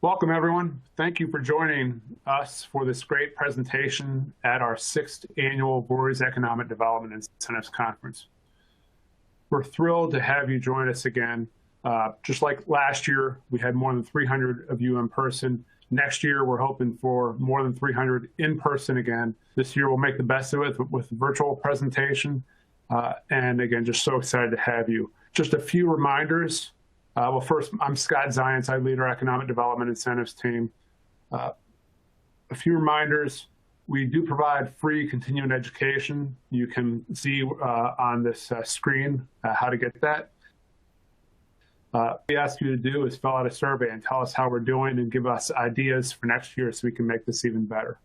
Welcome, everyone. Thank you for joining us for this great presentation at our 6th Annual Voorhees Economic Development Incentives Conference. We're thrilled to have you join us again. Just like last year, we had more than 300 of you in person. Next year, we're hoping for more than 300 in person again. This year, we'll make the best of it with a virtual presentation. And again, just so excited to have you. Just a few reminders. Well, first, I'm Scott Zients. I lead our Economic Development Incentives team. A few reminders. We do provide free continuing education. You can see on this screen how to get that. What we ask you to do is fill out a survey and tell us how we're doing and give us ideas for next year so we can make this even better.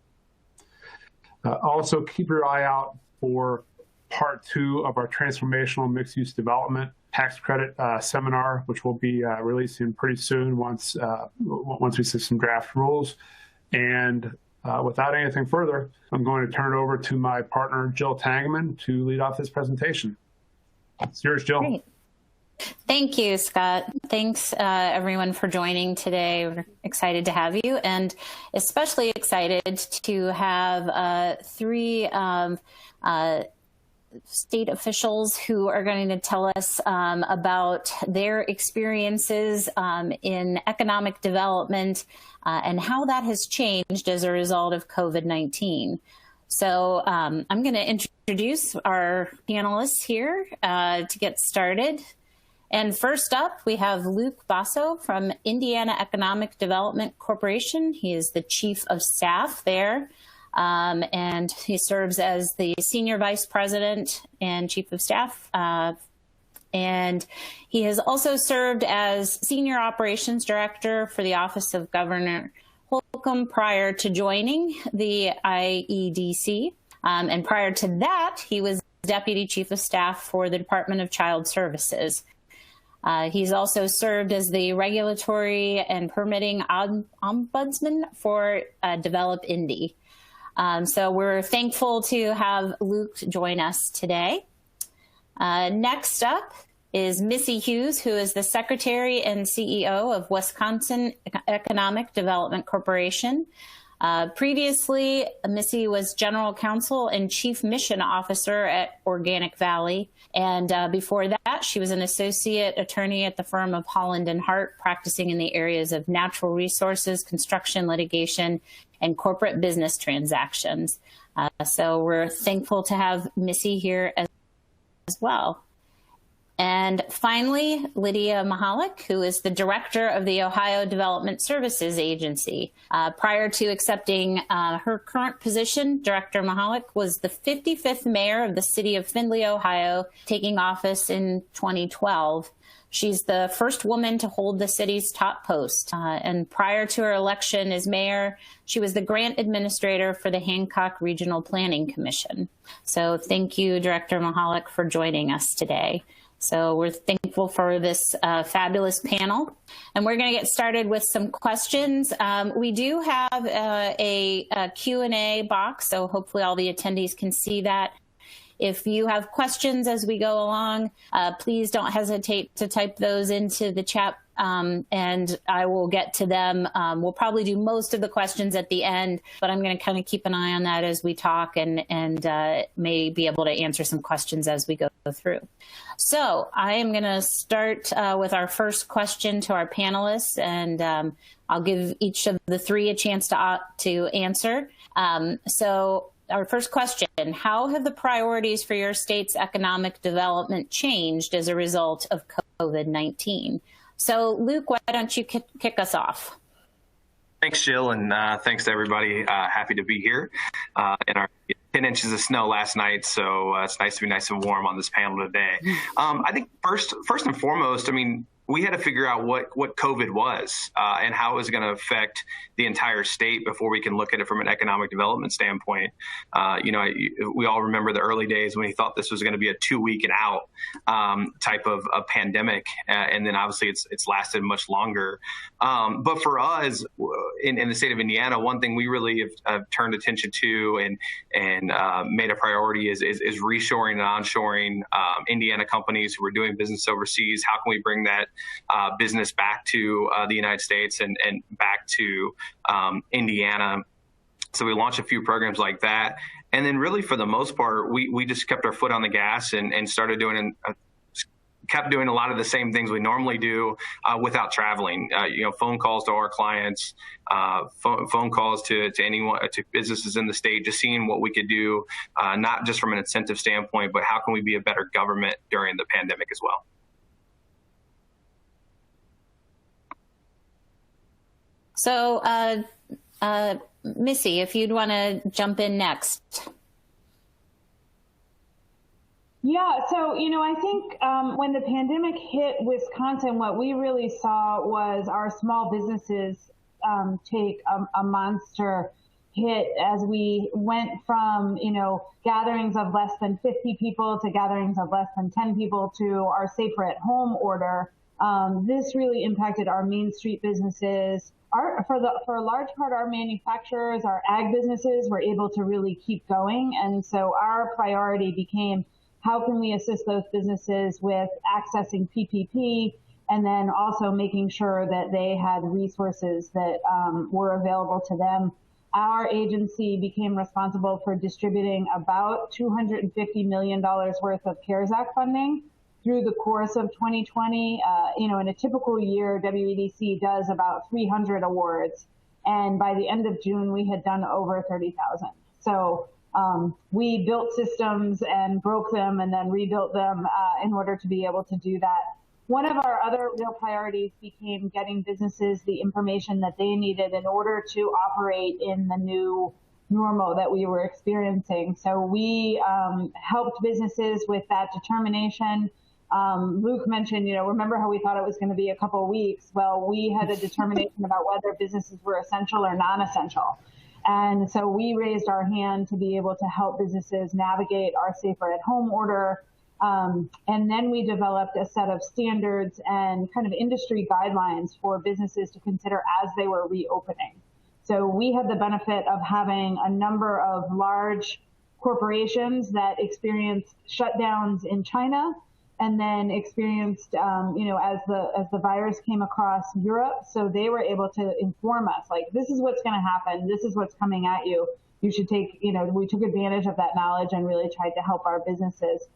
Also, keep your eye out for part 2 of our transformational mixed-use development tax credit seminar, which we'll be releasing pretty soon once we see some draft rules. And without anything further, I'm going to turn it over to my partner, Jill Tangeman, to lead off this presentation. It's yours, Jill. Great. Thank you, Scott. Thanks, everyone, for joining today. We're excited to have you, and especially excited to have 3 state officials who are going to tell us about their experiences in economic development and how that has changed as a result of COVID-19. So I'm going to introduce our panelists here to get started. And first up, we have Luke Basso from Indiana Economic Development Corporation. He is the Chief of Staff there. And he serves as the Senior Vice President and Chief of Staff. And he has also served as Senior Operations Director for the Office of Governor Holcomb prior to joining the IEDC. And prior to that, he was Deputy Chief of Staff for the Department of Child Services. He's also served as the Regulatory and Permitting Ombudsman for Develop Indy. So we're thankful to have Luke join us today. Next up is Missy Hughes, who is the Secretary and CEO of Wisconsin Economic Development Corporation. Previously, Missy was General Counsel and Chief Mission Officer at Organic Valley. And before that, she was an Associate Attorney at the firm of Holland & Hart, practicing in the areas of natural resources, construction litigation, and corporate business transactions. So we're thankful to have Missy here as well. And finally, Lydia Mahalik, who is the Director of the Ohio Development Services Agency. Prior to accepting her current position, Director Mahalik was the 55th mayor of the city of Findlay, Ohio, taking office in 2012. She's the first woman to hold the city's top post. And prior to her election as mayor, she was the grant administrator for the Hancock Regional Planning Commission. So thank you, Director Mahalik, for joining us today. So we're thankful for this fabulous panel. And we're going to get started with some questions. We do have a Q&A box, so hopefully all the attendees can see that. If you have questions as we go along, please don't hesitate to type those into the chat, and I will get to them. We'll probably do most of the questions at the end, but I'm going to kind of keep an eye on that as we talk and may be able to answer some questions as we go through. So I am going to start with our first question to our panelists, and I'll give each of the 3 a chance to answer. So our first question, how have the priorities for your state's economic development changed as a result of COVID-19? So Luke, why don't you kick us off? Thanks, Jill, and thanks to everybody. Happy to be here. And our 10 inches of snow last night, so it's nice to be nice and warm on this panel today. I think first and foremost, I mean, we had to figure out what COVID was and how it was going to affect the entire state before we can look at it from an economic development standpoint. We all remember the early days when he thought this was going to be a 2-week and out type of a pandemic, and then obviously it's lasted much longer. But for us in the state of Indiana, one thing we really have turned attention to and made a priority is reshoring and onshoring Indiana companies who are doing business overseas. How can we bring that business back to the United States and back to Indiana. So we launched a few programs like that. And then really for the most part, we just kept our foot on the gas and started kept doing a lot of the same things we normally do without traveling. Phone calls to our clients, phone calls to anyone, to businesses in the state, just seeing what we could do, not just from an incentive standpoint, but how can we be a better government during the pandemic as well. So, Missy, if you'd want to jump in next. Yeah, so, I think when the pandemic hit Wisconsin, what we really saw was our small businesses take a monster hit as we went from, gatherings of less than 50 people to gatherings of less than 10 people to our safer at home order. This really impacted our Main Street businesses. For a large part, our manufacturers, our ag businesses were able to really keep going. And so our priority became, how can we assist those businesses with accessing PPP and then also making sure that they had resources that were available to them. Our agency became responsible for distributing about $250 million worth of CARES Act funding through the course of 2020. In a typical year, WEDC does about 300 awards. And by the end of June, we had done over 30,000. So we built systems and broke them and then rebuilt them in order to be able to do that. One of our other real priorities became getting businesses the information that they needed in order to operate in the new normal that we were experiencing. So we helped businesses with that determination. Luke mentioned, remember how we thought it was going to be a couple of weeks? Well, we had a determination about whether businesses were essential or non-essential. And so we raised our hand to be able to help businesses navigate our safer at home order. And then we developed a set of standards and kind of industry guidelines for businesses to consider as they were reopening. So we had the benefit of having a number of large corporations that experienced shutdowns in China and then experienced, as the virus came across Europe. So they were able to inform us, like, this is what's going to happen. This is what's coming at you. You should take, we took advantage of that knowledge and really tried to help our businesses.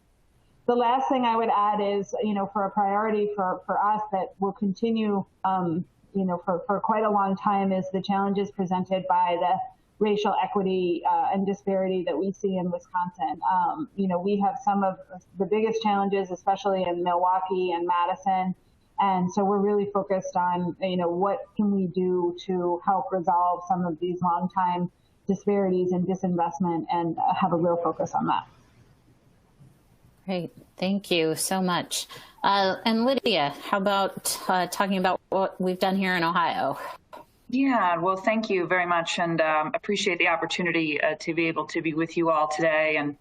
The last thing I would add is, for a priority for us that will continue, for quite a long time is the challenges presented by the racial equity and disparity that we see in Wisconsin. We have some of the biggest challenges, especially in Milwaukee and Madison. And so we're really focused on, what can we do to help resolve some of these long-time disparities and disinvestment and have a real focus on that. Great. Thank you so much. And Lydia, how about talking about what we've done here in Ohio? Yeah, well, thank you very much, and appreciate the opportunity to be able to be with you all today. And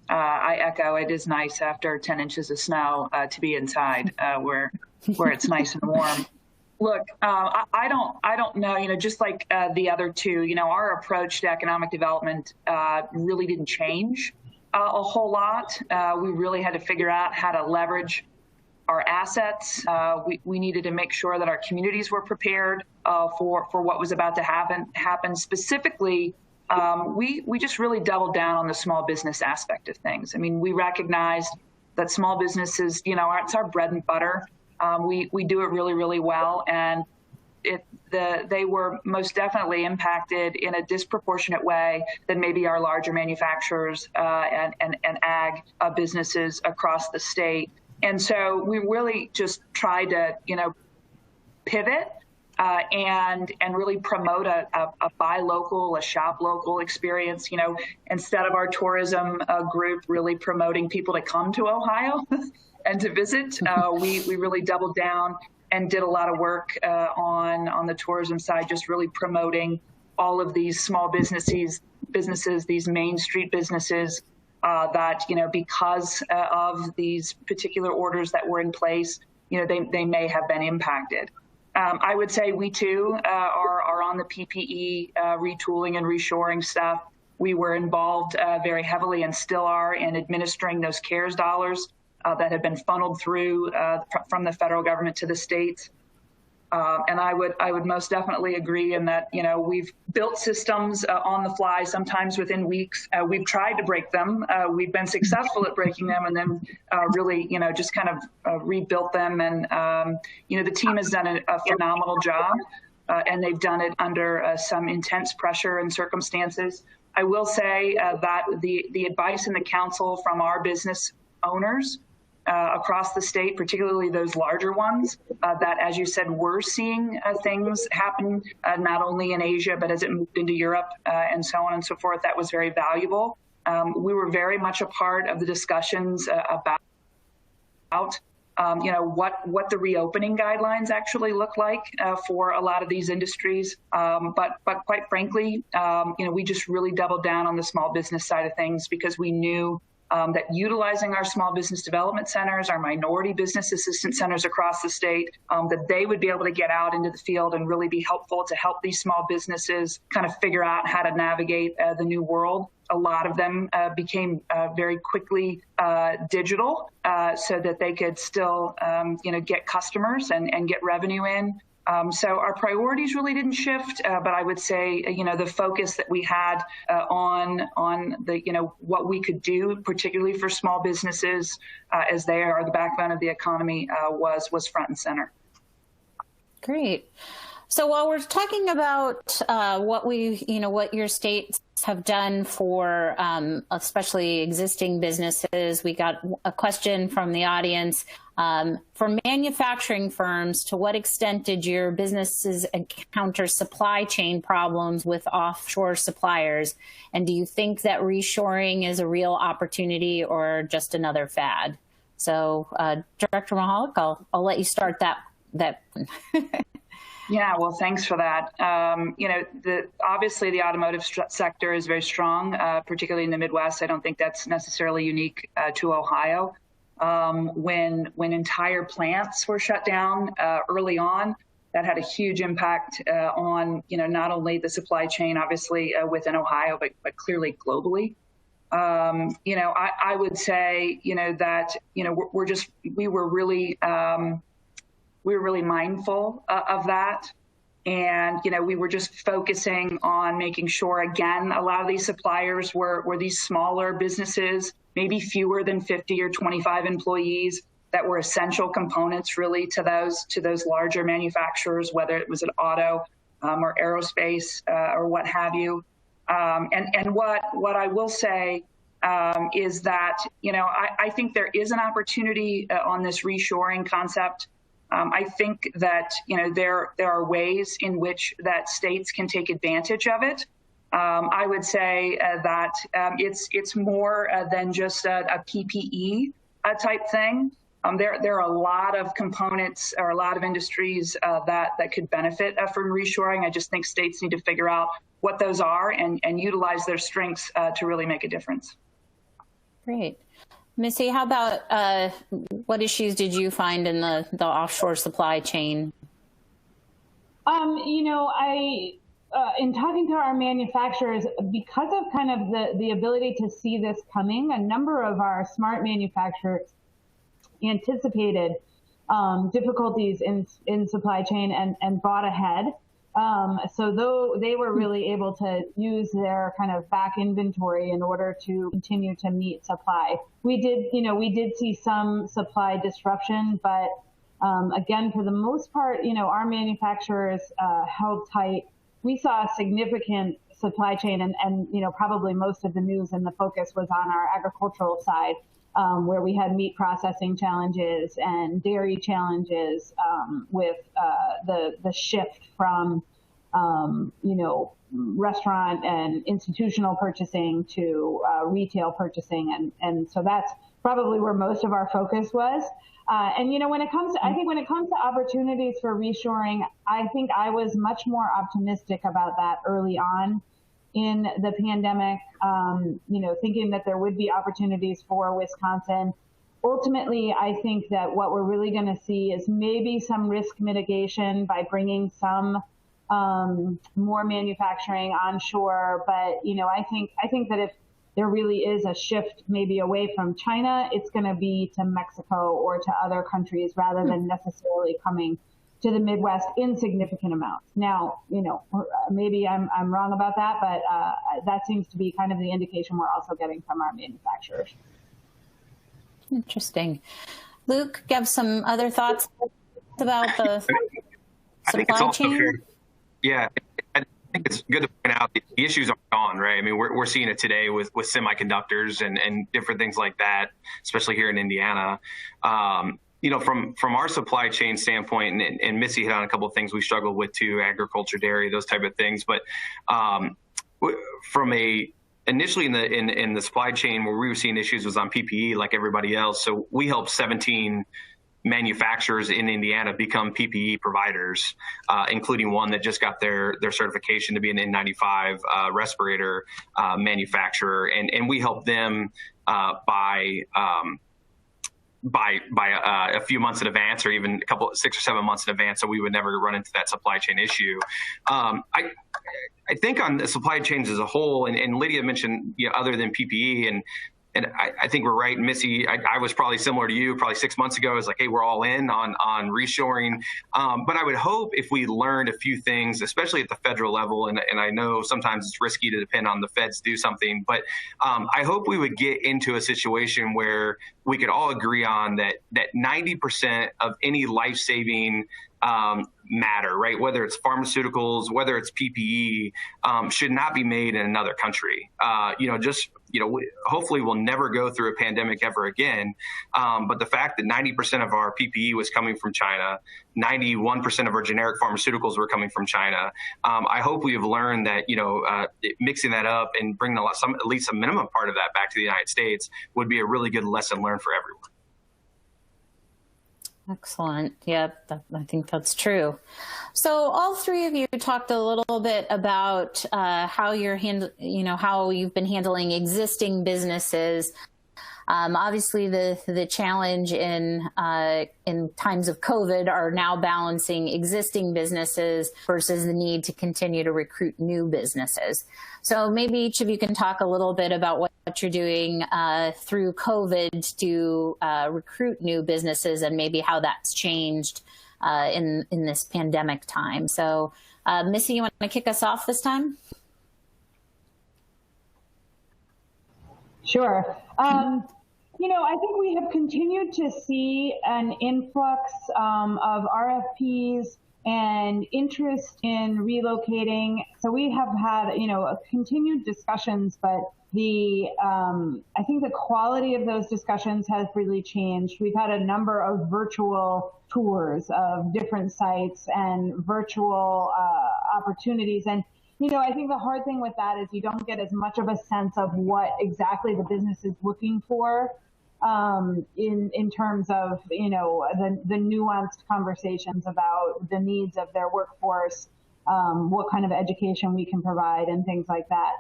I echo, it is nice after 10 inches of snow to be inside where it's nice and warm. Look, I don't know, just like the other two, our approach to economic development really didn't change a whole lot. We really had to figure out how to leverage our assets. We needed to make sure that our communities were prepared for what was about to happen. Specifically, we just really doubled down on the small business aspect of things. I mean, we recognized that small businesses, it's our bread and butter. We do it really, really well, and they were most definitely impacted in a disproportionate way than maybe our larger manufacturers and ag businesses across the state. And so we really just tried to, pivot and really promote a buy local, a shop local experience. Instead of our tourism group really promoting people to come to Ohio and to visit, we really doubled down and did a lot of work on the tourism side, just really promoting all of these small businesses, these Main Street businesses that, because of these particular orders that were in place, they may have been impacted. I would say we too are on the PPE retooling and reshoring stuff. We were involved very heavily and still are in administering those CARES dollars that have been funneled through from the federal government to the states. And I would most definitely agree in that, we've built systems on the fly, sometimes within weeks. We've tried to break them. We've been successful at breaking them, and then really, just kind of rebuilt them. And, the team has done a phenomenal job, and they've done it under some intense pressure and circumstances. I will say that the advice and the counsel from our business owners across the state, particularly those larger ones, that, as you said, were seeing things happen not only in Asia, but as it moved into Europe and so on and so forth, that was very valuable. We were very much a part of the discussions about what the reopening guidelines actually look like for a lot of these industries. But quite frankly, we just really doubled down on the small business side of things because we knew that utilizing our small business development centers, our minority business assistance centers across the state, that they would be able to get out into the field and really be helpful to help these small businesses kind of figure out how to navigate the new world. A lot of them became very quickly digital so that they could still, get customers and get revenue in. So our priorities really didn't shift, but I would say, the focus that we had on the, what we could do, particularly for small businesses, as they are the backbone of the economy, was front and center. Great. So while we're talking about what your states have done for especially existing businesses, we got a question from the audience. For manufacturing firms, to what extent did your businesses encounter supply chain problems with offshore suppliers? And do you think that reshoring is a real opportunity or just another fad? So, Director Mahalik, I'll let you start that. Yeah, well, thanks for that. Obviously the automotive sector is very strong, particularly in the Midwest. I don't think that's necessarily unique to Ohio. When entire plants were shut down early on, that had a huge impact on, not only the supply chain, obviously within Ohio, but clearly globally. I would say, that, we were really mindful of that. And, we were just focusing on making sure, again, a lot of these suppliers were these smaller businesses, maybe fewer than 50 or 25 employees, that were essential components really to those larger manufacturers, whether it was an auto or aerospace or what have you. And what I will say is that, I think there is an opportunity on this reshoring concept. I think that, there are ways in which that states can take advantage of it. I would say that it's more than just a PPE type thing. There are a lot of components or a lot of industries that could benefit from reshoring. I just think states need to figure out what those are and utilize their strengths to really make a difference. Great. Missy, how about what issues did you find in the offshore supply chain? In talking to our manufacturers, because of kind of the ability to see this coming, a number of our smart manufacturers anticipated difficulties in supply chain and bought ahead. So though they were really able to use their kind of back inventory in order to continue to meet supply. We did see some supply disruption, but again, for the most part, our manufacturers held tight. We saw a significant supply chain and probably most of the news and the focus was on our agricultural side, where we had meat processing challenges and dairy challenges with the shift from restaurant and institutional purchasing to retail purchasing, and so that's probably where most of our focus was. And when it comes to opportunities for reshoring, I think I was much more optimistic about that early on in the pandemic, thinking that there would be opportunities for Wisconsin. Ultimately, I think that what we're really going to see is maybe some risk mitigation by bringing some more manufacturing onshore. But, I think that there really is a shift maybe away from China, it's going to be to Mexico or to other countries rather than necessarily coming to the Midwest in significant amounts. Now, maybe I'm wrong about that, but that seems to be kind of the indication we're also getting from our manufacturers. Interesting. Luke, you have some other thoughts about the supply chain? Fair. Yeah, I think it's good to point out the issues aren't gone, right? I mean, we're seeing it today with semiconductors and different things like that, especially here in Indiana. From our supply chain standpoint, and Missy hit on a couple of things we struggled with too, agriculture, dairy, those type of things. But initially in the supply chain where we were seeing issues was on PPE like everybody else. So we helped 17 manufacturers in Indiana become PPE providers, including one that just got their certification to be an N95 respirator manufacturer. And we helped them by a few months in advance, or even 6 or 7 months in advance, so we would never run into that supply chain issue. I think on the supply chains as a whole, and Lydia mentioned, other than PPE, and I think we're right. Missy, I was probably similar to you, probably 6 months ago. I was like, hey, we're all in on reshoring. But I would hope if we learned a few things, especially at the federal level, and I know sometimes it's risky to depend on the feds to do something, but I hope we would get into a situation where we could all agree on that 90% of any life-saving matter, right? Whether it's pharmaceuticals, whether it's PPE, should not be made in another country. Hopefully we'll never go through a pandemic ever again. But the fact that 90% of our PPE was coming from China, 91% of our generic pharmaceuticals were coming from China. I hope we have learned that, mixing that up and bringing at least a minimum part of that back to the United States would be a really good lesson learned for everyone. Excellent. Yeah, I think that's true. So all three of you talked a little bit about how you've been handling existing businesses. Obviously, the challenge in times of COVID are now balancing existing businesses versus the need to continue to recruit new businesses. So maybe each of you can talk a little bit about what you're doing through COVID to recruit new businesses, and maybe how that's changed in this pandemic time. So, Missy, you want to kick us off this time? Sure. I think we have continued to see an influx of RFPs and interest in relocating. So we have had, continued discussions, but I think the quality of those discussions has really changed. We've had a number of virtual tours of different sites and virtual opportunities. And I think the hard thing with that is you don't get as much of a sense of what exactly the business is looking for in terms of, the nuanced conversations about the needs of their workforce, what kind of education we can provide and things like that.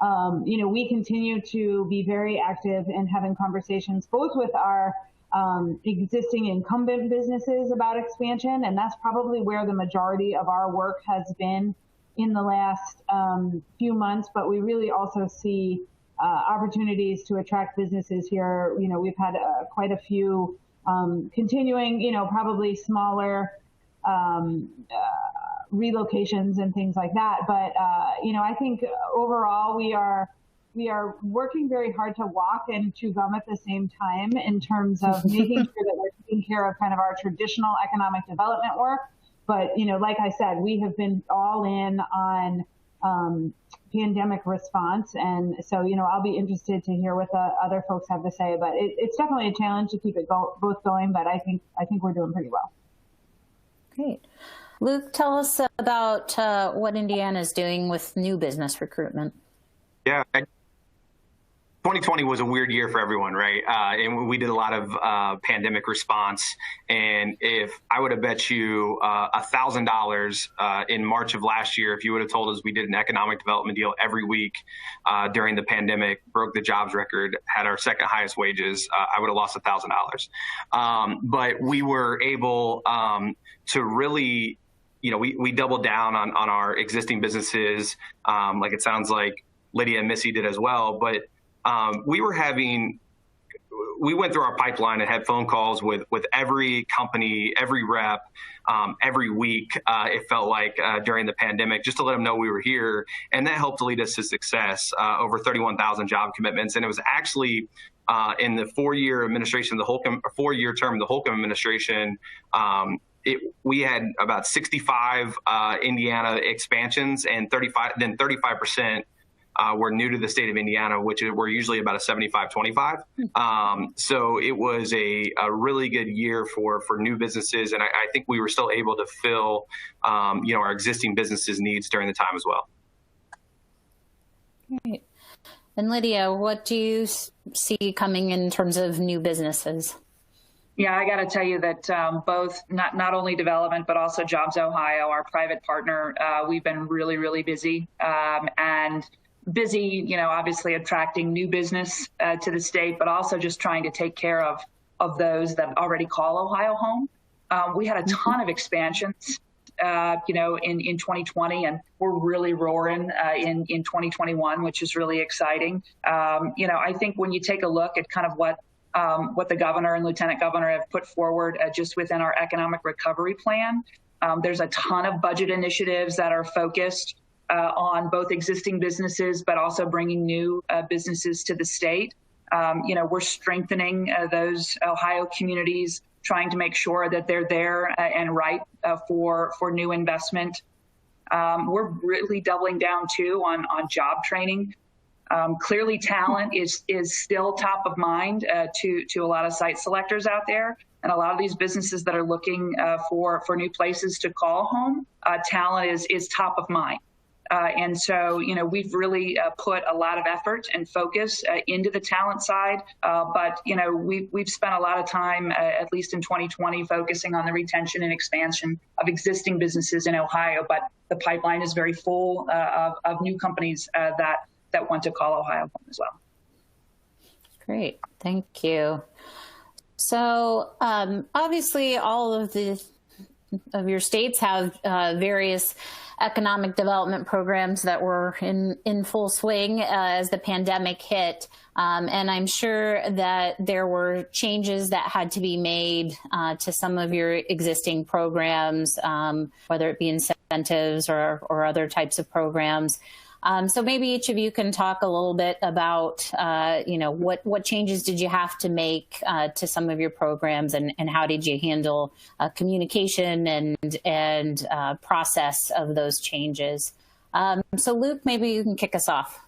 We continue to be very active in having conversations both with our existing incumbent businesses about expansion, and that's probably where the majority of our work has been in the last few months, but we really also see opportunities to attract businesses here. We've had quite a few continuing, probably smaller relocations and things like that. But, I think overall we are working very hard to walk and chew gum at the same time in terms of making sure that we're taking care of kind of our traditional economic development work. But, like I said, we have been all in on pandemic response. And so, I'll be interested to hear what the other folks have to say. But it's definitely a challenge to keep it both going. But I think we're doing pretty well. Great. Luke, tell us about what Indiana is doing with new business recruitment. Yeah. 2020 was a weird year for everyone, right? And we did a lot of pandemic response. And if I would have bet you $1,000 in March of last year, if you would have told us we did an economic development deal every week during the pandemic, broke the jobs record, had our second highest wages, I would have lost $1,000. But we were able to really, we doubled down on our existing businesses, like it sounds like Lydia and Missy did as well. But we went through our pipeline and had phone calls with every company, every rep, every week, it felt like during the pandemic, just to let them know we were here. And that helped lead us to success, over 31,000 job commitments. And it was actually in the four-year administration, the Holcomb, 4-year term of the Holcomb administration, we had about 65 Indiana expansions, and 35% were new to the state of Indiana, which were usually about a 75-25. So it was a really good year for new businesses, and I think we were still able to fill our existing businesses' needs during the time as well. Great. And Lydia, what do you see coming in terms of new businesses? Yeah, I got to tell you that both not only development, but also Jobs Ohio, our private partner, we've been really, really busy and busy, obviously attracting new business to the state, but also just trying to take care of those that already call Ohio home. We had a ton of expansions, in 2020, and we're really roaring in 2021, which is really exciting. I think when you take a look at kind of what the governor and lieutenant governor have put forward just within our economic recovery plan, there's a ton of budget initiatives that are focused on both existing businesses, but also bringing new businesses to the state. We're strengthening those Ohio communities, trying to make sure that they're there and right for new investment. We're really doubling down too on job training. Clearly, talent is still top of mind to a lot of site selectors out there, and a lot of these businesses that are looking for new places to call home. Talent is top of mind. And so, we've really put a lot of effort and focus into the talent side. But, we've spent a lot of time, at least in 2020, focusing on the retention and expansion of existing businesses in Ohio. But the pipeline is very full of new companies that want to call Ohio home as well. Great. Thank you. So obviously all of your states have various economic development programs that were in full swing as the pandemic hit. And I'm sure that there were changes that had to be made to some of your existing programs, whether it be incentives or other types of programs. So maybe each of you can talk a little bit about, what changes did you have to make to some of your programs, and how did you handle communication and process of those changes? So Luke, maybe you can kick us off.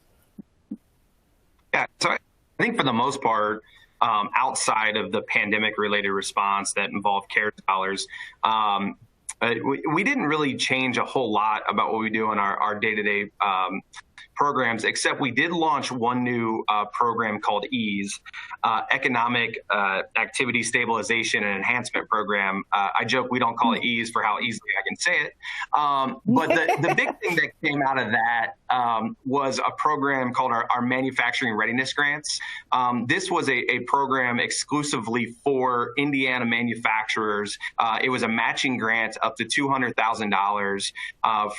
Yeah, so I think for the most part, outside of the pandemic-related response that involved CARES dollars, we didn't really change a whole lot about what we do in our day-to-day programs, except we did launch one new program called EASE, Economic Activity Stabilization and Enhancement Program. I joke we don't call it EASE for how easily I can say it. But the big thing that came out of that was a program called our Manufacturing Readiness Grants. This was a program exclusively for Indiana manufacturers. It was a matching grant up to $200,000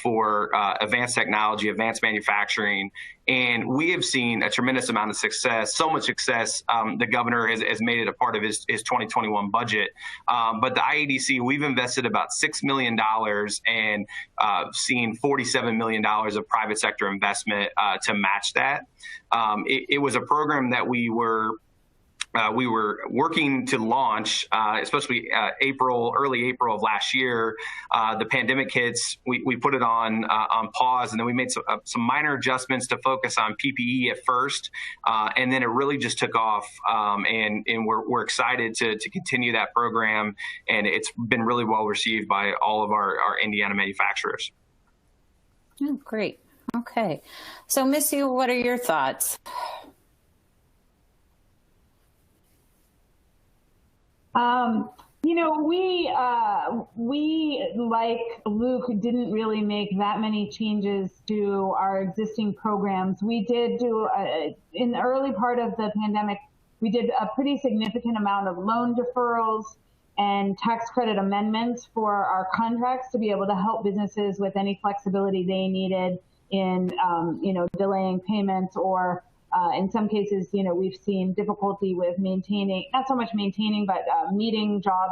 for advanced technology, advanced manufacturing. And we have seen a tremendous amount of success, so much success. The governor has made it a part of his 2021 budget. But the IADC, we've invested about $6 million and seen $47 million of private sector investment to match that. It was a program that we were working to launch, especially early April of last year. The pandemic hits, we put it on pause, and then we made some minor adjustments to focus on PPE at first, and then it really just took off. And we're excited to continue that program, and it's been really well received by all of our Indiana manufacturers. Oh, great. Okay. So Missy, what are your thoughts? We like Luke didn't really make that many changes to our existing programs. We did do, in the early part of the pandemic, we did a pretty significant amount of loan deferrals and tax credit amendments for our contracts to be able to help businesses with any flexibility they needed in, delaying payments or In some cases, we've seen difficulty with maintaining, not so much maintaining, but meeting job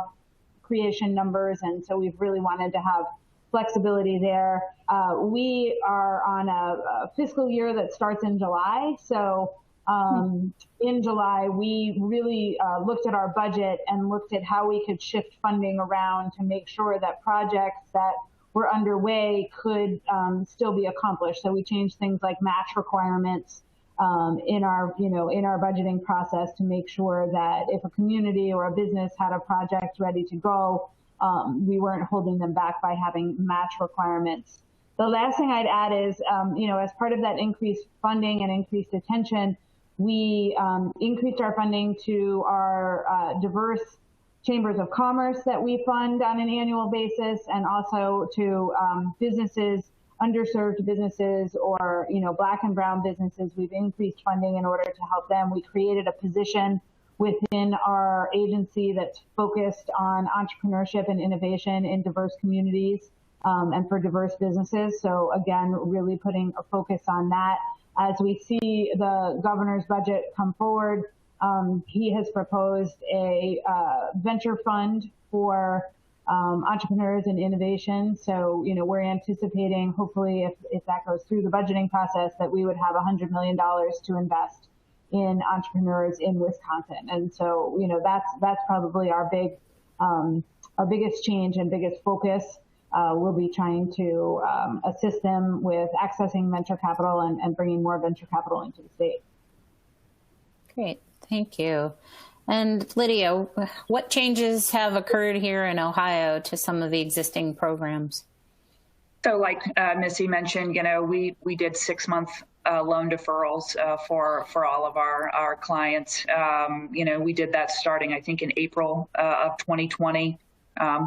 creation numbers. And so we've really wanted to have flexibility there. We are on a fiscal year that starts in July. So in July, we really looked at our budget and looked at how we could shift funding around to make sure that projects that were underway could still be accomplished. So we changed things like match requirements in our budgeting process to make sure that if a community or a business had a project ready to go, we weren't holding them back by having match requirements. The last thing I'd add is, as part of that increased funding and increased attention, we increased our funding to our diverse chambers of commerce that we fund on an annual basis, and also to businesses, underserved businesses, or Black and brown businesses. We've increased funding in order to help them. We created a position within our agency that's focused on entrepreneurship and innovation in diverse communities and for diverse businesses. So again, really putting a focus on that. As we see the governor's budget come forward, he has proposed a venture fund for entrepreneurs and innovation. So, we're anticipating, hopefully, if that goes through the budgeting process, that we would have $100 million to invest in entrepreneurs in Wisconsin. And so, that's probably our biggest change and biggest focus. We'll be trying to assist them with accessing venture capital and bringing more venture capital into the state. Great, thank you. And Lydia, what changes have occurred here in Ohio to some of the existing programs? So like Missy mentioned, we did 6-month loan deferrals for all of our clients. We did that starting, I think, in April of 2020.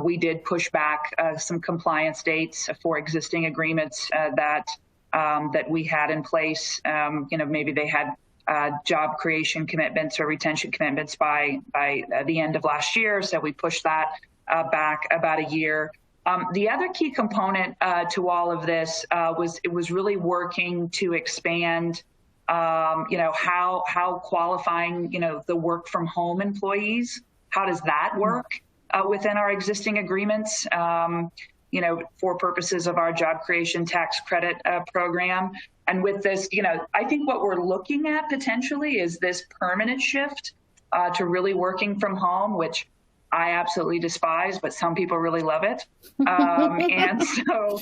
We did push back some compliance dates for existing agreements that we had in place. Maybe they had job creation commitments or retention commitments by the end of last year, so we pushed that back about a year. The other key component to all of this was really working to expand, how qualifying, the work from home employees, how does that work within our existing agreements, for purposes of our job creation tax credit program. And with this, I think what we're looking at potentially is this permanent shift to really working from home, which I absolutely despise, but some people really love it. And so,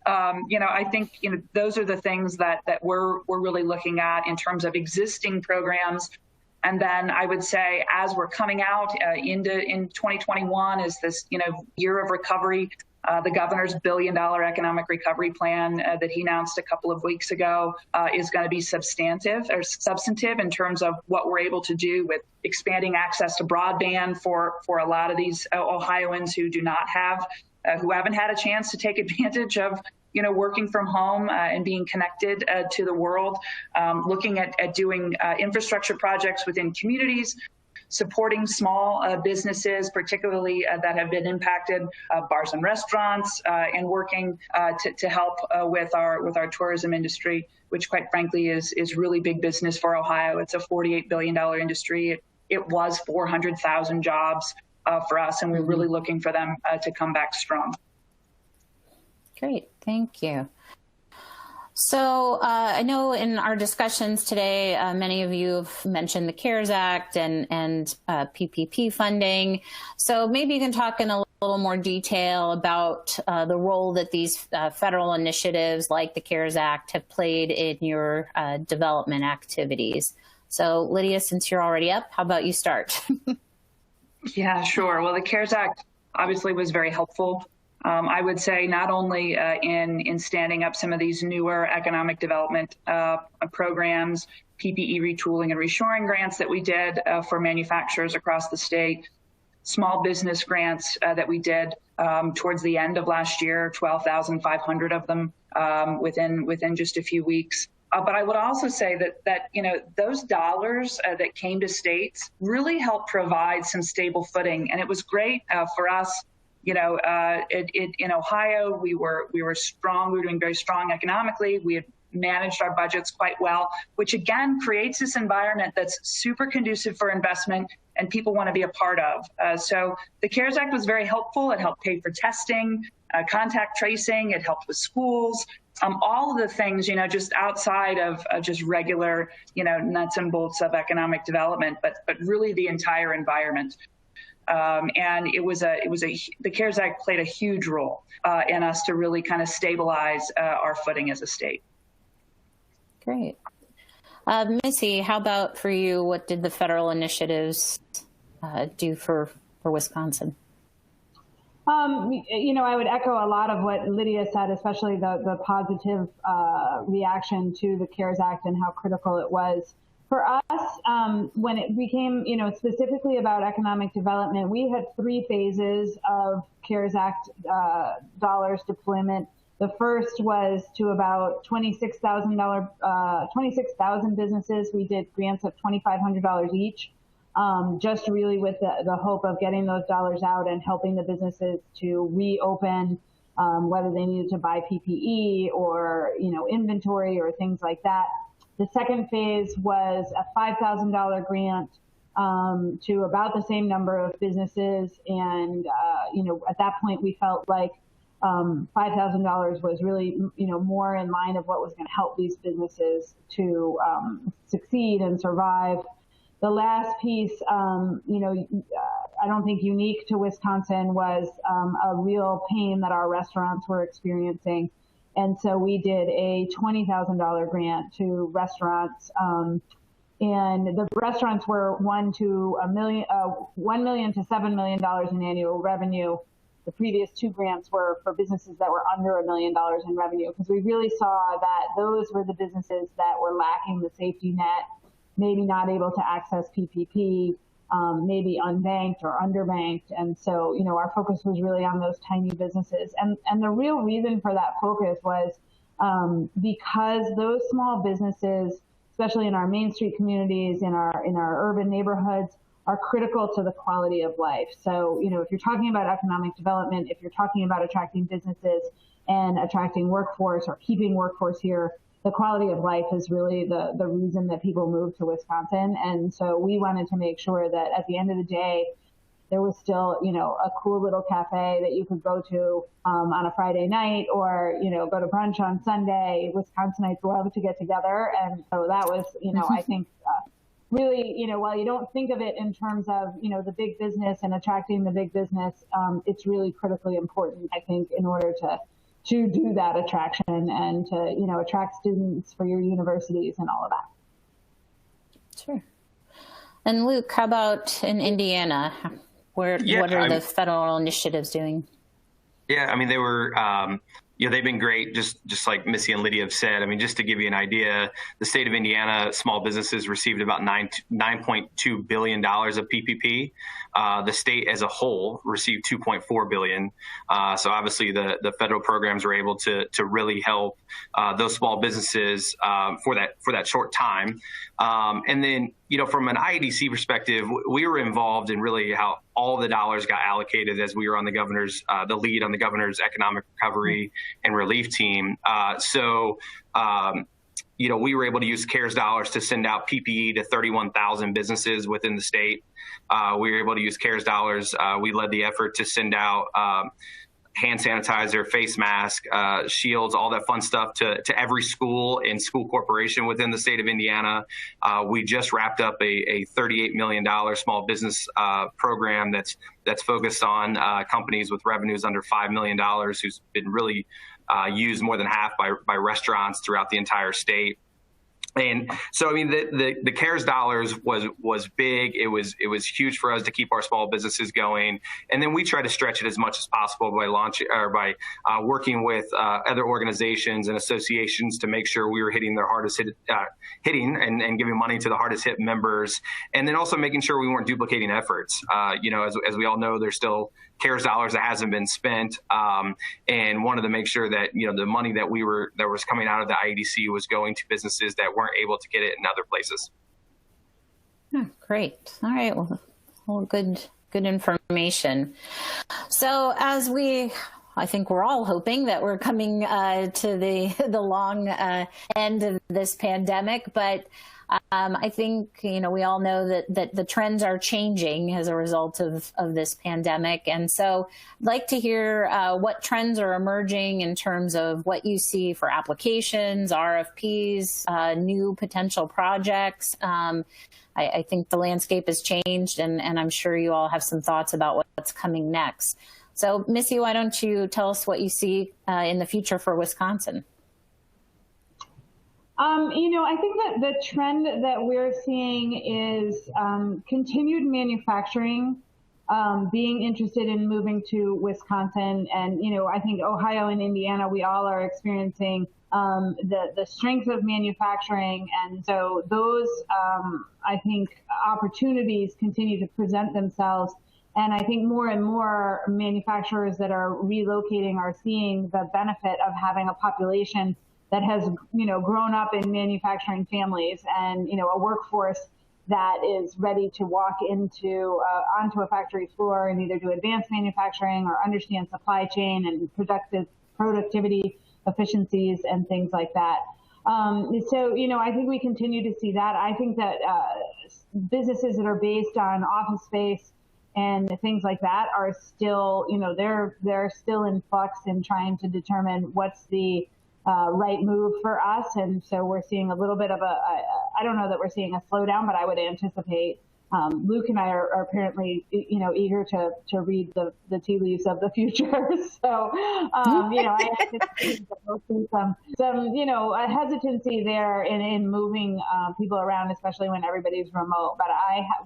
I think, those are the things that we're really looking at in terms of existing programs. And then I would say, as we're coming out in 2021, is this, year of recovery. The governor's $1 billion economic recovery plan that he announced a couple of weeks ago is going to be substantive in terms of what we're able to do with expanding access to broadband for a lot of these Ohioans who do not have, who haven't had a chance to take advantage of, working from home and being connected to the world, looking at doing infrastructure projects within communities, supporting small businesses, particularly that have been impacted, bars and restaurants, and working to help with our tourism industry, which quite frankly is really big business for Ohio. It's a $48 billion industry. It was 400,000 jobs for us, and we're really looking for them to come back strong. Great, thank you. So I know in our discussions today, many of you have mentioned the CARES Act and PPP funding. So maybe you can talk in a little more detail about the role that these federal initiatives like the CARES Act have played in your development activities. So Lydia, since you're already up, how about you start? Yeah, sure. Well, the CARES Act obviously was very helpful. I would say not only in standing up some of these newer economic development programs, PPE retooling and reshoring grants that we did for manufacturers across the state, small business grants that we did towards the end of last year, 12,500 of them within just a few weeks. But I would also say that those dollars that came to states really helped provide some stable footing, and it was great for us. In Ohio, we were strong. We were doing very strong economically. We had managed our budgets quite well, which again creates this environment that's super conducive for investment and people want to be a part of. So the CARES Act was very helpful. It helped pay for testing, contact tracing. It helped with schools. All of the things, just outside of just regular, nuts and bolts of economic development, but really the entire environment. And the CARES Act played a huge role in us to really kind of stabilize our footing as a state. Great. Missy, how about for you? What did the federal initiatives do for Wisconsin? I would echo a lot of what Lydia said, especially the positive reaction to the CARES Act and how critical it was. For us, when it became, specifically about economic development, we had 3 phases of CARES Act dollars deployment. The first was to about 26,000 businesses. We did grants of $2,500 each, just really with the hope of getting those dollars out and helping the businesses to reopen, whether they needed to buy PPE or, inventory or things like that. The second phase was a $5,000 grant to about the same number of businesses. And, at that point, we felt like $5,000 was really, more in line of what was going to help these businesses to succeed and survive. The last piece, I don't think unique to Wisconsin, was a real pain that our restaurants were experiencing. And so we did a $20,000 grant to restaurants. And the restaurants were $1 million to $7 million in annual revenue. The previous 2 grants were for businesses that were under $1 million in revenue, because we really saw that those were the businesses that were lacking the safety net, maybe not able to access PPP, maybe unbanked or underbanked. And so, our focus was really on those tiny businesses. And the real reason for that focus was because those small businesses, especially in our Main Street communities, in our urban neighborhoods, are critical to the quality of life. So, if you're talking about economic development, if you're talking about attracting businesses and attracting workforce or keeping workforce here, the quality of life is really the reason that people move to Wisconsin. And so we wanted to make sure that at the end of the day, there was still, a cool little cafe that you could go to on a Friday night, or, go to brunch on Sunday. Wisconsinites love to get together. And so that was, I think, really, while you don't think of it in terms of, the big business and attracting the big business, it's really critically important, I think, in order to do that attraction and to, attract students for your universities and all of that. Sure. And Luke, how about in Indiana? What are the federal initiatives doing? Yeah, they were, they've been great, just like Missy and Lydia have said. Just to give you an idea, the state of Indiana small businesses received about $9.2 billion of PPP. The state as a whole received $2.4 billion. So obviously the federal programs were able to really help those small businesses for that short time. And then, from an IEDC perspective, we were involved in really how all the dollars got allocated as we were on the lead on the governor's economic recovery and relief team. We were able to use CARES dollars to send out PPE to 31,000 businesses within the state. We were able to use CARES dollars. We led the effort to send out hand sanitizer, face mask, shields, all that fun stuff to every school and school corporation within the state of Indiana. We just wrapped up a $38 million small business program that's focused on companies with revenues under $5 million, who's been really used more than half by restaurants throughout the entire state. And so, the CARES dollars was big. It was huge for us to keep our small businesses going. And then we try to stretch it as much as possible by working with other organizations and associations to make sure we were hitting their hardest hitting and giving money to the hardest hit members. And then also making sure we weren't duplicating efforts. As we all know, there's still CARES dollars that hasn't been spent, and wanted to make sure that the money that was coming out of the IEDC was going to businesses that weren't able to get it in other places. Oh, great. All right. Well, good information. So as we I think we're all hoping that we're coming to the long end of this pandemic, but I think, we all know that the trends are changing as a result of this pandemic. And so I'd like to hear what trends are emerging in terms of what you see for applications, RFPs, new potential projects. I think the landscape has changed, and I'm sure you all have some thoughts about what's coming next. So, Missy, why don't you tell us what you see in the future for Wisconsin? I think that the trend that we're seeing is continued manufacturing being interested in moving to Wisconsin. And, I think Ohio and Indiana, we all are experiencing the strength of manufacturing. And so those, I think, opportunities continue to present themselves. And I think more and more manufacturers that are relocating are seeing the benefit of having a population that has, grown up in manufacturing families and, a workforce that is ready to walk onto a factory floor and either do advanced manufacturing or understand supply chain and productivity efficiencies and things like that. So, I think we continue to see that. I think that businesses that are based on office space and things like that are still, they're still in flux and trying to determine what's the right move for us. And so we're seeing a little bit of I don't know that we're seeing a slowdown, but I would anticipate, Luke and I are apparently, eager to read the tea leaves of the future. So, I anticipate that we'll see some a hesitancy there in moving people around, especially when everybody's remote. But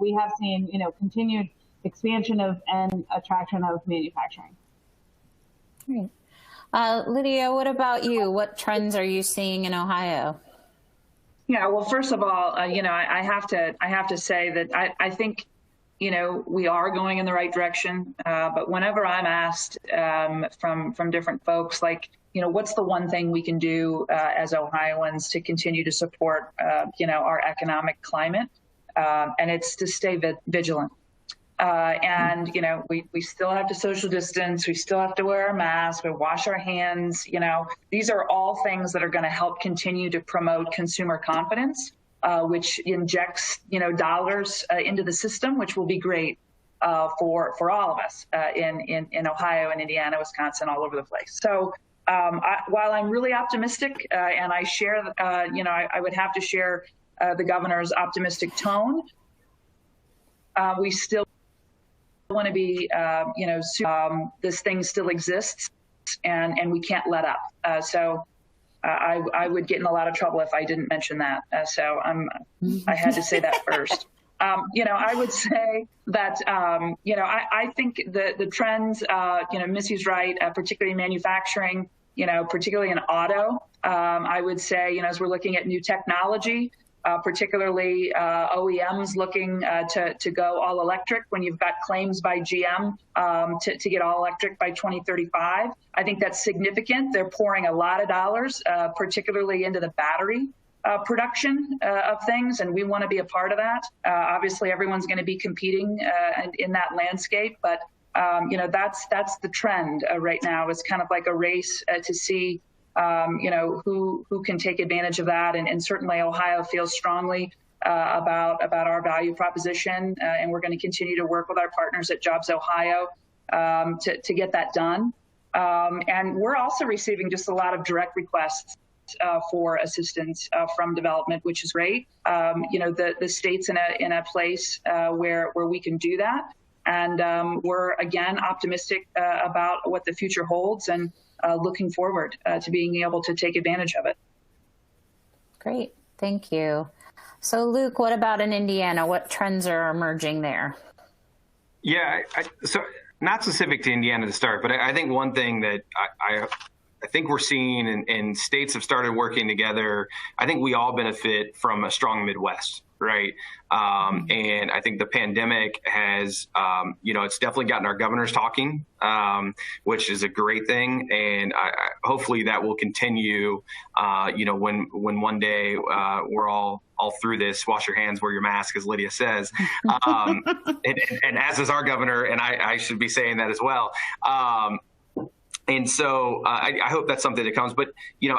we have seen, continued expansion of and attraction of manufacturing. Great. Lydia, what about you? What trends are you seeing in Ohio? Yeah, well, first of all, I have to say that I think, we are going in the right direction. But whenever I'm asked from different folks, like, what's the one thing we can do as Ohioans to continue to support, our economic climate, and it's to stay vigilant. And, we still have to social distance. We still have to wear a mask. We wash our hands. These are all things that are going to help continue to promote consumer confidence, which injects, dollars into the system, which will be great for all of us in Ohio and Indiana, Wisconsin, all over the place. So while I'm really optimistic and I share, I would have to share the governor's optimistic tone, we still want to be, this thing still exists and we can't let up. So I would get in a lot of trouble if I didn't mention that. So I had to say that first. I would say that, I think the trends, Missy's right, particularly in manufacturing, particularly in auto. I would say, as we're looking at new technology, particularly OEMs looking to go all electric when you've got claims by GM to get all electric by 2035. I think that's significant. They're pouring a lot of dollars, particularly into the battery production of things, and we want to be a part of that. Obviously, everyone's going to be competing in that landscape, but that's the trend right now. It's kind of like a race to see who can take advantage of that. And certainly Ohio feels strongly about our value proposition. And we're going to continue to work with our partners at Jobs Ohio to get that done. And we're also receiving just a lot of direct requests for assistance from development, which is great. The state's in a place where we can do that. And we're, again, optimistic about what the future holds and looking forward to being able to take advantage of it. Great. Thank you. So, Luke, what about in Indiana? What trends are emerging there? Yeah, so not specific to Indiana to start, but I think one thing that I think we're seeing and states have started working together. I think we all benefit from a strong Midwest, right? And I think the pandemic has, it's definitely gotten our governors talking, which is a great thing. And hopefully that will continue, when one day we're all through this, wash your hands, wear your mask, as Lydia says. And as is our governor, and I should be saying that as well. And so I hope that's something that comes. But,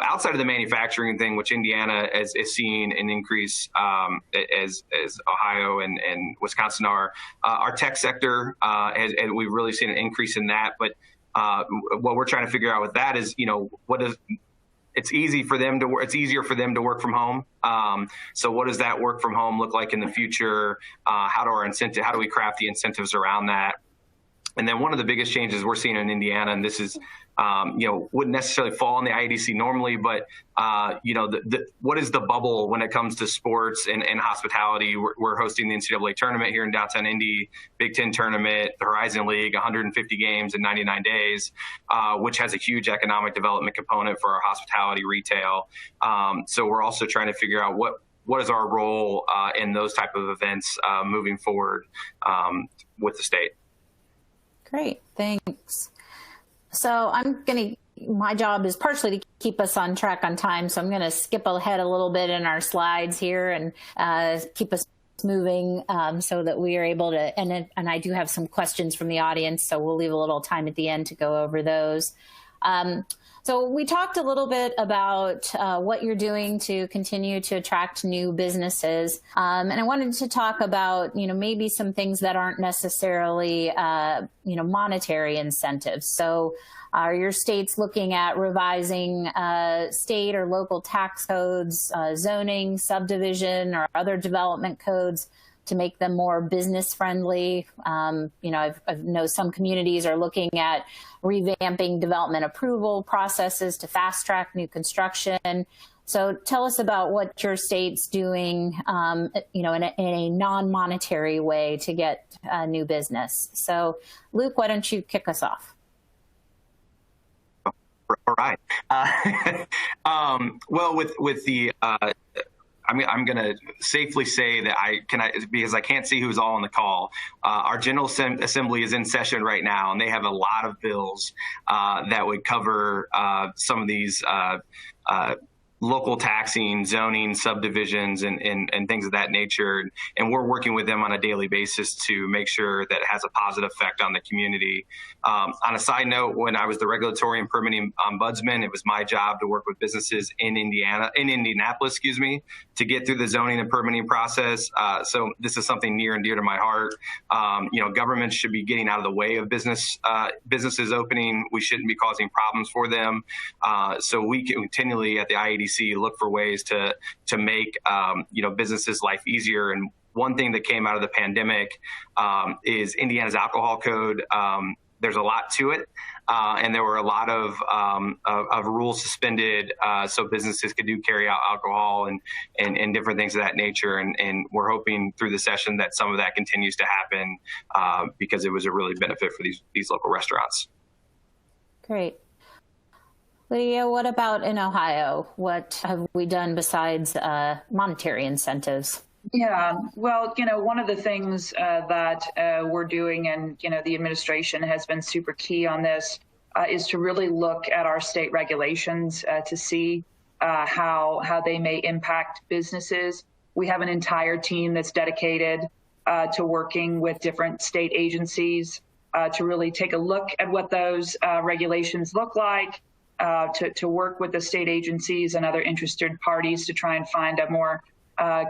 outside of the manufacturing thing, which Indiana is seeing an increase as Ohio and Wisconsin are, our tech sector, and we've really seen an increase in that. But what we're trying to figure out with that is, it's easier for them to work from home. So what does that work from home look like in the future? How do we craft the incentives around that? And then one of the biggest changes we're seeing in Indiana, and this is, wouldn't necessarily fall in the IEDC normally, but, what is the bubble when it comes to sports and hospitality? We're hosting the NCAA tournament here in downtown Indy, Big Ten tournament, the Horizon League, 150 games in 99 days, which has a huge economic development component for our hospitality retail. So we're also trying to figure out what is our role in those type of events moving forward with the state. Great, thanks. So my job is partially to keep us on track on time, so I'm going to skip ahead a little bit in our slides here and keep us moving so that we are able to, and I do have some questions from the audience, so we'll leave a little time at the end to go over those. So we talked a little bit about what you're doing to continue to attract new businesses. And I wanted to talk about, maybe some things that aren't necessarily, monetary incentives. So are your states looking at revising state or local tax codes, zoning, subdivision, or other development codes to make them more business friendly? I know some communities are looking at revamping development approval processes to fast track new construction. So tell us about what your state's doing, in a non-monetary way to get new business. So Luke, why don't you kick us off? All right. Well, with the, I'm going to safely say that because I can't see who's all on the call. Our General Assembly is in session right now, and they have a lot of bills that would cover some of these local taxing, zoning, subdivisions, and things of that nature. And we're working with them on a daily basis to make sure that it has a positive effect on the community. On a side note, when I was the regulatory and permitting ombudsman, it was my job to work with businesses in Indianapolis, to get through the zoning and permitting process. So this is something near and dear to my heart. Governments should be getting out of the way of businesses opening. We shouldn't be causing problems for them. So we continually at the IEDC look for ways to make businesses' life easier. And one thing that came out of the pandemic is Indiana's alcohol code. There's a lot to it, and there were a lot of rules suspended so businesses could carry out alcohol and different things of that nature. And we're hoping through the session that some of that continues to happen because it was a really benefit for these local restaurants. Great. Lydia, what about in Ohio? What have we done besides monetary incentives? Yeah, well, one of the things that we're doing, and, the administration has been super key on this, is to really look at our state regulations to see how they may impact businesses. We have an entire team that's dedicated to working with different state agencies to really take a look at what those regulations look like, to work with the state agencies and other interested parties to try and find a more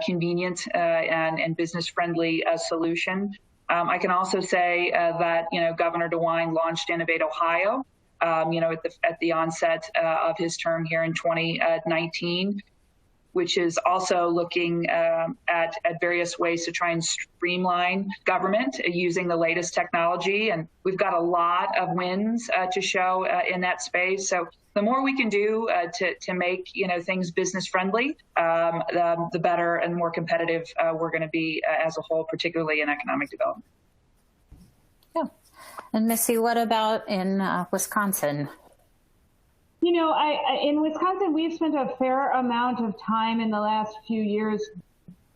convenient and business-friendly solution. I can also say that Governor DeWine launched Innovate Ohio, at the onset of his term here in 2019, which is also looking at various ways to try and streamline government using the latest technology. And we've got a lot of wins to show in that space. So the more we can do to make things business friendly, the better and more competitive we're going to be as a whole, particularly in economic development. Yeah. And Missy, what about in Wisconsin? In Wisconsin, we've spent a fair amount of time in the last few years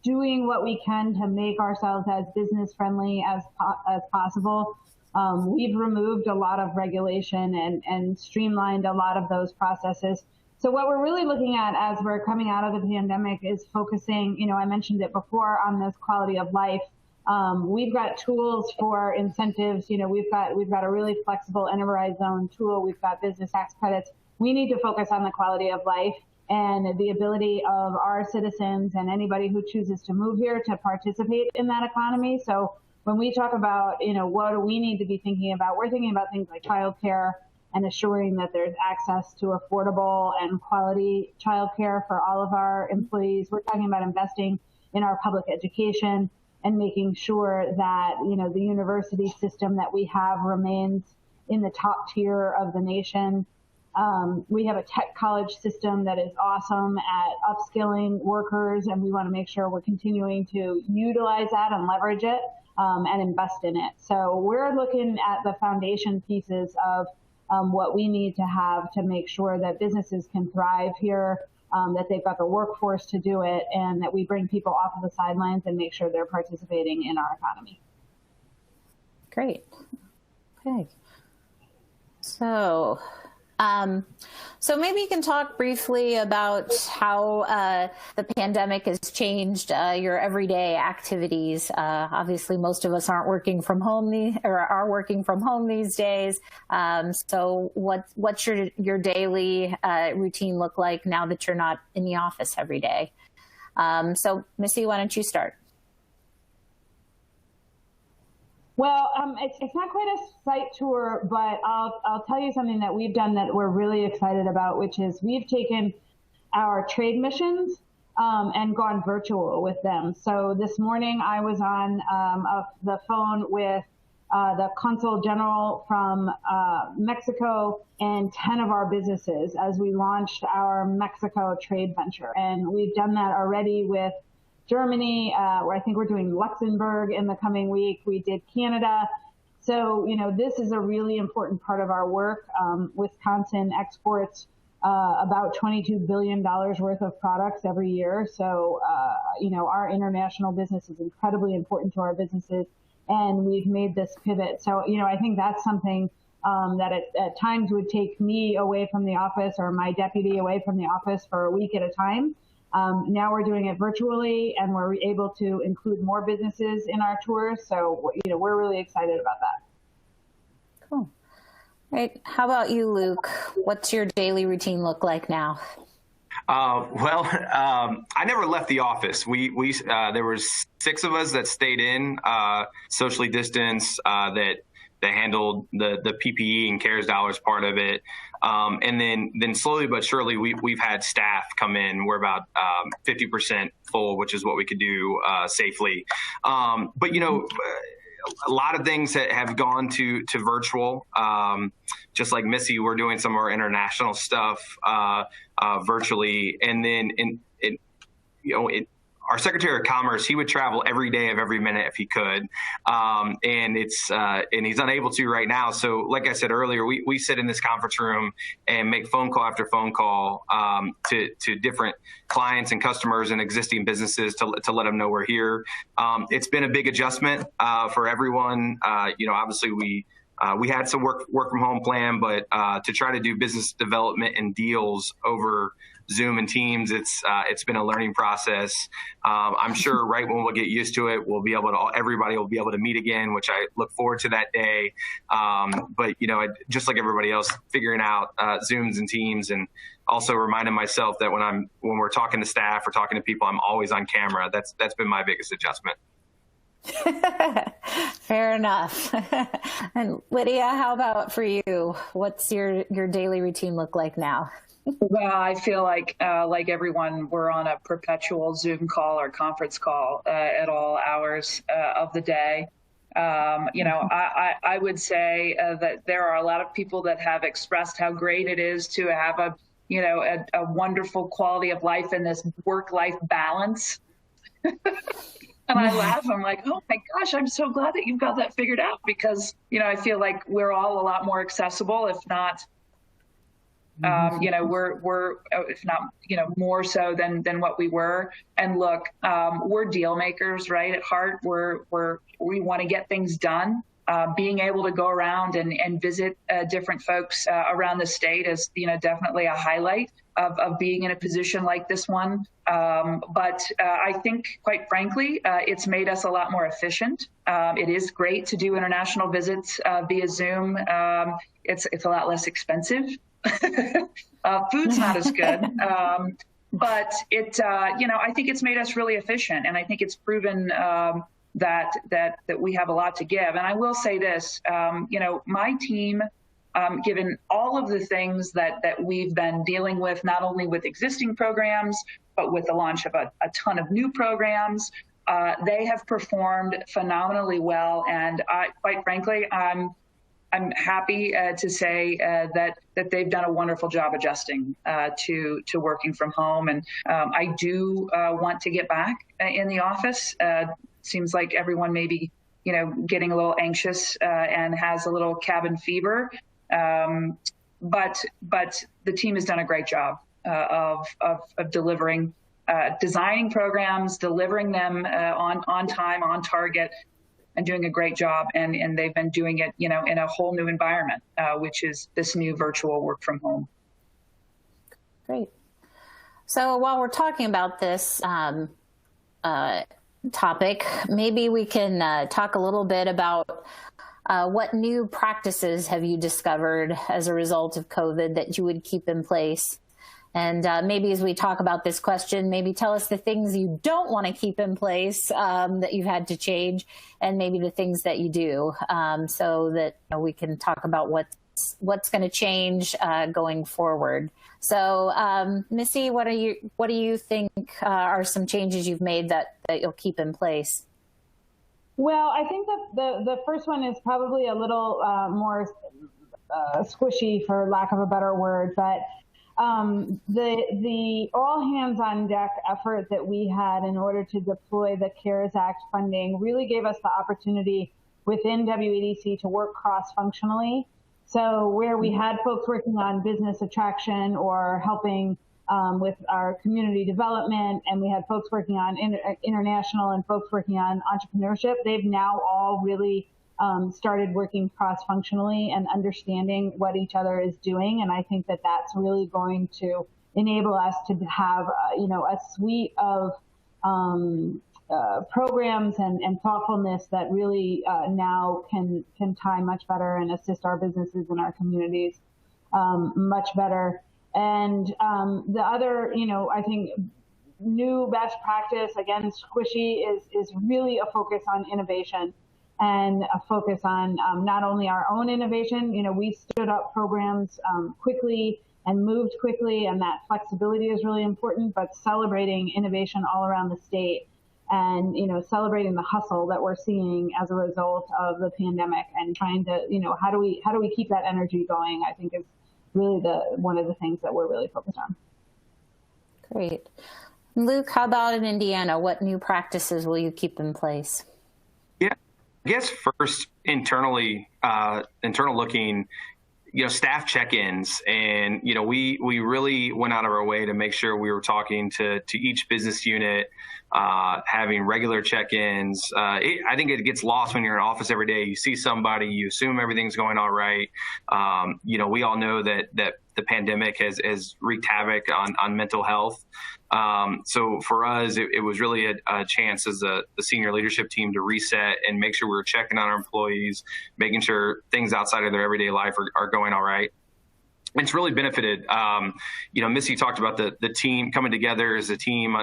doing what we can to make ourselves as business friendly as possible. We've removed a lot of regulation and streamlined a lot of those processes. So what we're really looking at as we're coming out of the pandemic is focusing, I mentioned it before, on this quality of life We've got tools for incentives. We've got a really flexible enterprise zone tool. We've got business tax credits. We need to focus on the quality of life and the ability of our citizens and anybody who chooses to move here to participate in that economy. So when we talk about, what do we need to be thinking about, we're thinking about things like childcare and assuring that there's access to affordable and quality childcare for all of our employees. We're talking about investing in our public education and making sure that, the university system that we have remains in the top tier of the nation. We have a tech college system that is awesome at upskilling workers, and we want to make sure we're continuing to utilize that and leverage it and invest in it. So we're looking at the foundation pieces of what we need to have to make sure that businesses can thrive here, that they've got the workforce to do it, and that we bring people off of the sidelines and make sure they're participating in our economy. Great. Okay. So maybe you can talk briefly about how the pandemic has changed your everyday activities. Obviously, most of us aren't working from home are working from home these days. So what's your daily routine look like now that you're not in the office every day? So Missy, why don't you start? Well, it's not quite a site tour, but I'll tell you something that we've done that we're really excited about, which is we've taken our trade missions and gone virtual with them. So this morning I was on the phone with the Consul General from Mexico and 10 of our businesses as we launched our Mexico trade venture. And we've done that already with Germany, where I think we're doing Luxembourg in the coming week. We did Canada. So, this is a really important part of our work. Wisconsin exports about $22 billion worth of products every year. So, our international business is incredibly important to our businesses, and we've made this pivot. So, I think that's something that at times would take me away from the office or my deputy away from the office for a week at a time. Now we're doing it virtually, and we're able to include more businesses in our tours. So, we're really excited about that. Cool. Right. How about you, Luke? What's your daily routine look like now? I never left the office. There was 6 of us that stayed in, socially distanced, that handled the PPE and CARES dollars part of it. And then slowly but surely, we've had staff come in. We're about 50% full, which is what we could do safely. But, a lot of things have gone to virtual. Just like Missy, we're doing some of our international stuff virtually. And then, our Secretary of Commerce, he would travel every day of every minute if he could. And he's unable to right now. So like I said earlier, we sit in this conference room and make phone call after phone call to different clients and customers and existing businesses to let them know we're here. It's been a big adjustment for everyone. Obviously we had some work from home plan, but to try to do business development and deals over Zoom and Teams, it's been a learning process. I'm sure right when we'll get used to it, everybody will be able to meet again, which I look forward to that day. But just like everybody else, figuring out Zooms and Teams, and also reminding myself that when we're talking to staff or talking to people, I'm always on camera. That's been my biggest adjustment. Fair enough. And Lydia, how about for you? What's your daily routine look like now? Well, I feel like everyone, we're on a perpetual Zoom call or conference call at all hours of the day. I would say that there are a lot of people that have expressed how great it is to have a wonderful quality of life and this work-life balance. And I laugh. I'm like, oh my gosh, I'm so glad that you've got that figured out, because, I feel like we're all a lot more accessible, if not, we're if not, more so than what we were. And look, we're deal makers, right? At heart, we want to get things done. Being able to go around and visit different folks around the state is, definitely a highlight. of being in a position like this one. But I think, quite frankly, it's made us a lot more efficient. It is great to do international visits via Zoom. It's a lot less expensive. Food's not as good. But I think it's made us really efficient, and I think it's proven that we have a lot to give. And I will say this, my team, given all of the things that we've been dealing with, not only with existing programs, but with the launch of a ton of new programs, they have performed phenomenally well. And quite frankly, I'm happy to say that they've done a wonderful job adjusting to working from home. And I do want to get back in the office. Seems like everyone may be, getting a little anxious and has a little cabin fever. But the team has done a great job of delivering, designing programs, delivering them on time, on target, and doing a great job. And they've been doing it, in a whole new environment, which is this new virtual work from home. Great. So while we're talking about this topic, maybe we can talk a little bit about what new practices have you discovered as a result of COVID that you would keep in place? And maybe as we talk about this question, maybe tell us the things you don't want to keep in place that you've had to change, and maybe the things that you do, so that we can talk about what's going to change going forward. So, Missy, what do you think are some changes you've made that you'll keep in place? Well, I think that the first one is probably a little more squishy, for lack of a better word, but the all hands on deck effort that we had in order to deploy the CARES Act funding really gave us the opportunity within WEDC to work cross-functionally. So where we had folks working on business attraction or helping with our community development, and we had folks working on international and folks working on entrepreneurship, they've now all really started working cross-functionally and understanding what each other is doing. And I think that that's really going to enable us to have, a suite of programs and thoughtfulness that really now can tie much better and assist our businesses and our communities much better. And the other, I think new best practice, again, squishy, is really a focus on innovation and a focus on not only our own innovation. We stood up programs quickly and moved quickly, and that flexibility is really important, but celebrating innovation all around the state and, celebrating the hustle that we're seeing as a result of the pandemic and trying to, how do we keep that energy going, I think is really one of the things that we're really focused on. Great. Luke, how about in Indiana? What new practices will you keep in place? Yeah, I guess first internal looking, staff check-ins, and we really went out of our way to make sure we were talking to each business unit, having regular check-ins. I think it gets lost when you're in office every day. You see somebody, you assume everything's going all right. We all know that the pandemic has wreaked havoc on mental health. So for us, it was really a chance as the senior leadership team to reset and make sure we were checking on our employees, making sure things outside of their everyday life are going all right. It's really benefited. Missy talked about the team coming together as a team.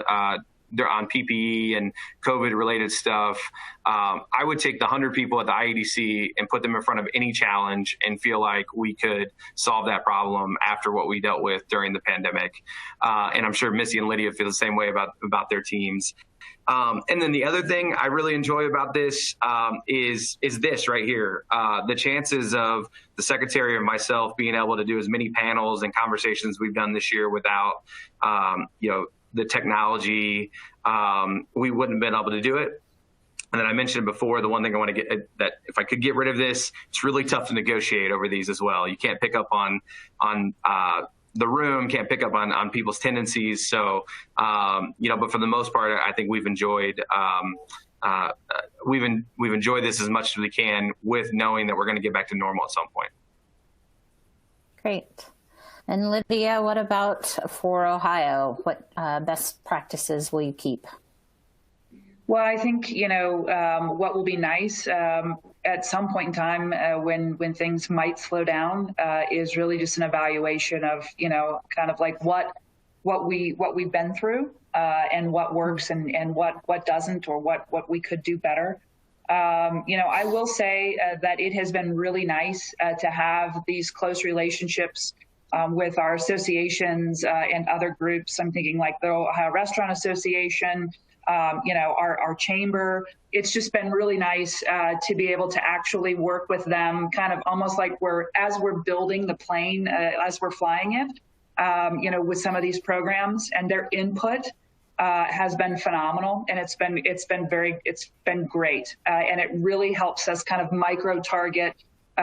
They're on PPE and COVID related stuff. I would take the 100 people at the IEDC and put them in front of any challenge and feel like we could solve that problem after what we dealt with during the pandemic. And I'm sure Missy and Lydia feel the same way about their teams. And then the other thing I really enjoy about this is this right here. The chances of the secretary and myself being able to do as many panels and conversations we've done this year without, the technology, we wouldn't have been able to do it. And then I mentioned before, the one thing I want to get that if I could get rid of this, it's really tough to negotiate over these as well. You can't pick up on the room, can't pick up on people's tendencies. So, but for the most part, I think we've enjoyed this as much as we can with knowing that we're going to get back to normal at some point. Great. And Lydia, what about for Ohio? What best practices will you keep? Well, I think, what will be nice at some point in time when things might slow down is really just an evaluation of, kind of like what we've been through and what works and what doesn't, or what we could do better. I will say that it has been really nice to have these close relationships with our associations and other groups. I'm thinking like the Ohio Restaurant Association, our chamber. It's just been really nice to be able to actually work with them, kind of almost like as we're building the plane, as we're flying it, with some of these programs, and their input has been phenomenal, and it's been great, and it really helps us kind of micro target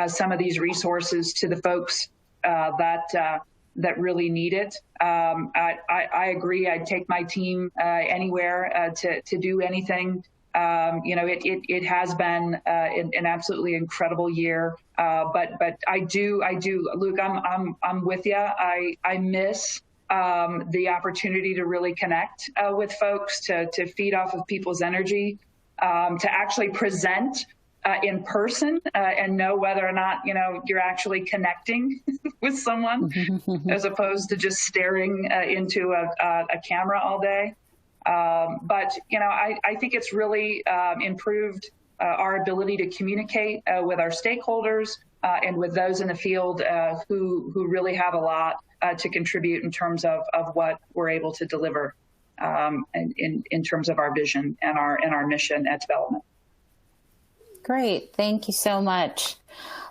some of these resources to the folks that really need it. I agree. I'd take my team anywhere to do anything. It has been an absolutely incredible year. But I do, Luke, I'm with you. I miss the opportunity to really connect with folks, to feed off of people's energy, to actually present in person and know whether or not, you're actually connecting with someone as opposed to just staring into a camera all day. But I think it's really improved our ability to communicate with our stakeholders and with those in the field who really have a lot to contribute in terms of what we're able to deliver in terms of our vision and our mission at development. Great. Thank you so much.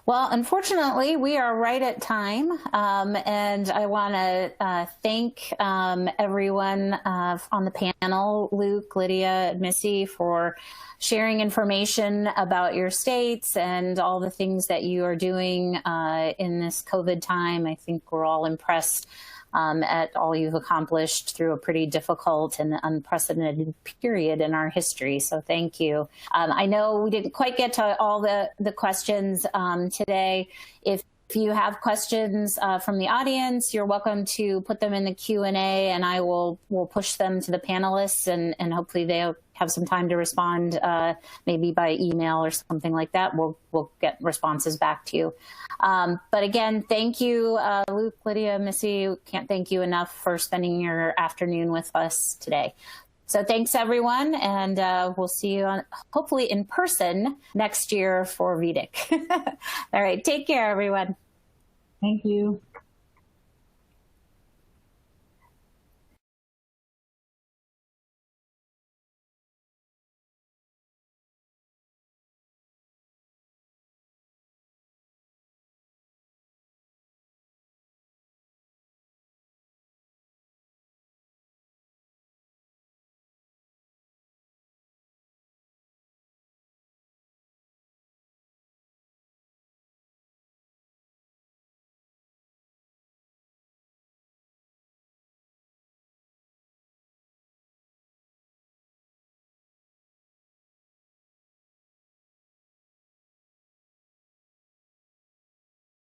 Well, unfortunately, we are right at time, and I want to thank everyone on the panel, Luke, Lydia, Missy, for sharing information about your states and all the things that you are doing in this COVID time. I think we're all impressed at all you've accomplished through a pretty difficult and unprecedented period in our history. So thank you. I know we didn't quite get to all the questions today. If you have questions from the audience, you're welcome to put them in the Q&A, and I will push them to the panelists, and hopefully they'll have some time to respond, maybe by email or something like that. We'll get responses back to you. But again, thank you, Luke, Lydia, Missy. Can't thank you enough for spending your afternoon with us today. So thanks, everyone, and we'll see you hopefully in person next year for VEDIC. All right, take care, everyone. Thank you.